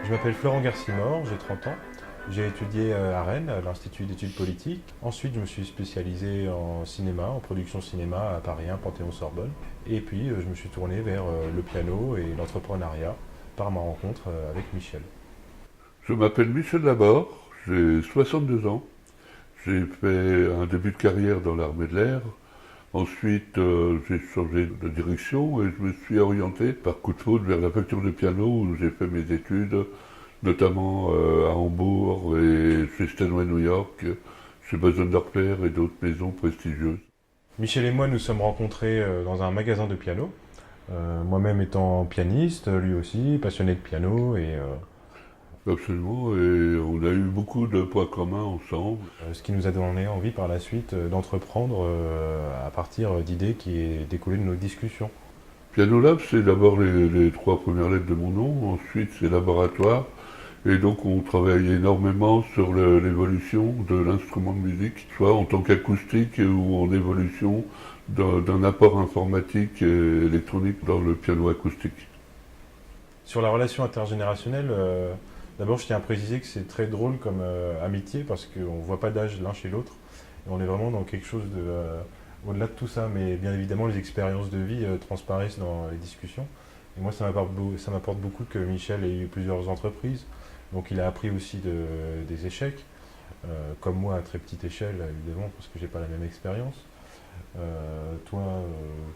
Je m'appelle Florent Garcimore, j'ai 30 ans. J'ai étudié à Rennes, à l'Institut d'études politiques. Ensuite, je me suis spécialisé en cinéma, en production cinéma à Paris 1, Panthéon-Sorbonne. Et puis, je me suis tourné vers le piano et l'entrepreneuriat par ma rencontre avec Michel. Je m'appelle Michel Laborde, j'ai 62 ans. J'ai fait un début de carrière dans l'armée de l'air. Ensuite, j'ai changé de direction et je me suis orienté par coup de foudre vers la facture de piano où j'ai fait mes études, notamment à Hambourg et chez Steinway New York, chez Bosendorfer et d'autres maisons prestigieuses. Michel et moi nous sommes rencontrés dans un magasin de piano. Moi-même étant pianiste, lui aussi, passionné de piano Absolument, et on a eu beaucoup de points communs ensemble. ce qui nous a donné envie par la suite d'entreprendre à partir d'idées qui est découlées de nos discussions. Piano Lab, c'est d'abord les trois premières lettres de mon nom, ensuite c'est laboratoire, et donc on travaille énormément sur l'évolution de l'instrument de musique, soit en tant qu'acoustique ou en évolution d'un apport informatique et électronique dans le piano acoustique. Sur la relation intergénérationnelle, d'abord je tiens à préciser que c'est très drôle comme amitié parce qu'on ne voit pas d'âge l'un chez l'autre. Et on est vraiment dans quelque chose de au-delà de tout ça, mais bien évidemment les expériences de vie transparaissent dans les discussions. Et moi ça m'apporte beaucoup que Michel ait eu plusieurs entreprises. Donc il a appris aussi des échecs, comme moi à très petite échelle évidemment parce que j'ai pas la même expérience. Toi,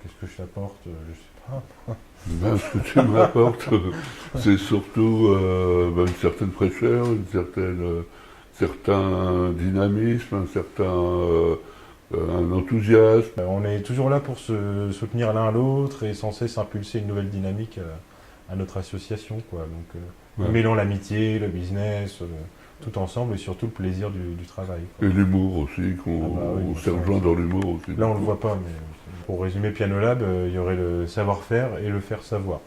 qu'est-ce que je t'apporte? Je sais pas. Ben, ce que tu m'apportes, c'est surtout une certaine fraîcheur, certain dynamisme, un enthousiasme. On est toujours là pour se soutenir l'un l'autre et sans cesse impulser une nouvelle dynamique à notre association, quoi. Donc, Ouais. mêlant l'amitié, le business, tout ensemble et surtout le plaisir du travail, quoi. Et l'humour aussi, Ah bah oui, on bon, s'est rejoint dans l'humour aussi. là on le voit pas, mais pour résumer Piano Lab, il y aurait le savoir-faire et le faire savoir.